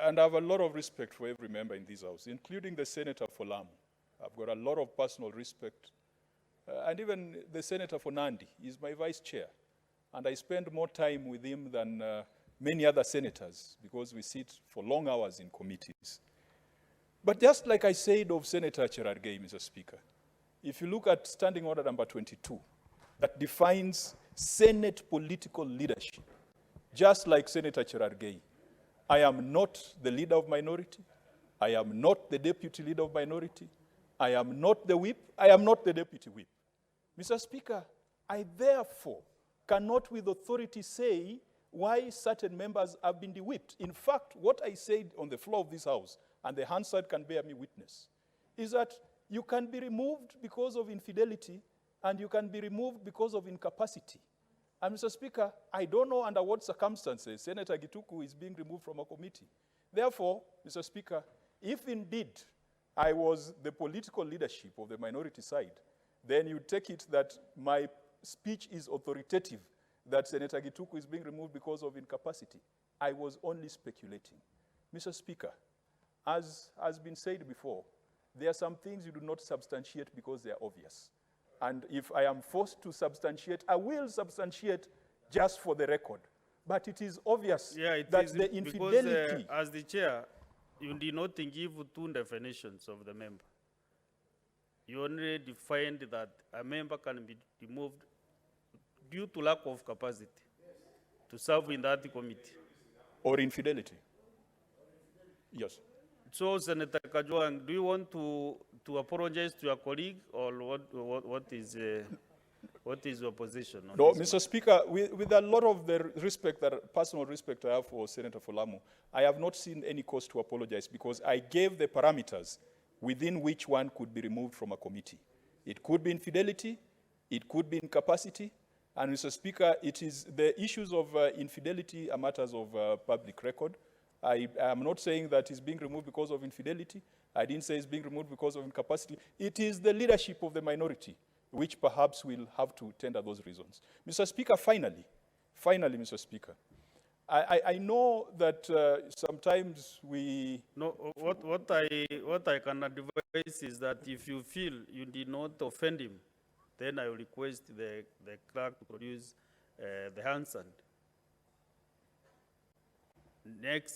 and I have a lot of respect for every member in this House, including the Senator for Lamu. I've got a lot of personal respect. And even the Senator for Nandi is my vice chair. And I spend more time with him than many other senators because we sit for long hours in committees. But just like I said of Senator Cherargei, Mr. Speaker, if you look at Standing Order number 22, that defines Senate political leadership, just like Senator Cherargei, I am not the leader of minority. I am not the deputy leader of minority. I am not the whip. I am not the deputy whip. Mr. Speaker, I therefore cannot with authority say why certain members have been de-whipped. In fact, what I said on the floor of this House, and the Hansard can bear me witness, is that you can be removed because of infidelity and you can be removed because of incapacity. And Mr. Speaker, I don't know under what circumstances Senator Gituku is being removed from a committee. Therefore, Mr. Speaker, if indeed I was the political leadership of the minority side, then you take it that my speech is authoritative, that Senator Gituku is being removed because of incapacity. I was only speculating. Mr. Speaker, as has been said before, there are some things you do not substantiate because they are obvious. And if I am forced to substantiate, I will substantiate just for the record. But it is obvious that the infidelity... Because, as the chair, you did not give two definitions of the member. You only defined that a member can be removed due to lack of capacity to serve in that committee. Or infidelity. Yes. So, Senator Kajwang, do you want to apologize to your colleague, or what is your position on No, this Mr. Speaker, with a lot of the respect, personal respect I have for Senator Lamu, I have not seen any cause to apologize because I gave the parameters within which one could be removed from a committee. It could be infidelity, it could be incapacity, and Mr. Speaker, it is the issues of infidelity are matters of public record. I am not saying that he's being removed because of infidelity. I didn't say he's being removed because of incapacity. It is the leadership of the minority which perhaps will have to tender those reasons. Mr. Speaker, finally, Mr. Speaker, I know that sometimes we... No, what I can advise is that if you feel you did not offend him, then I will request the clerk to produce the Hansard. Next,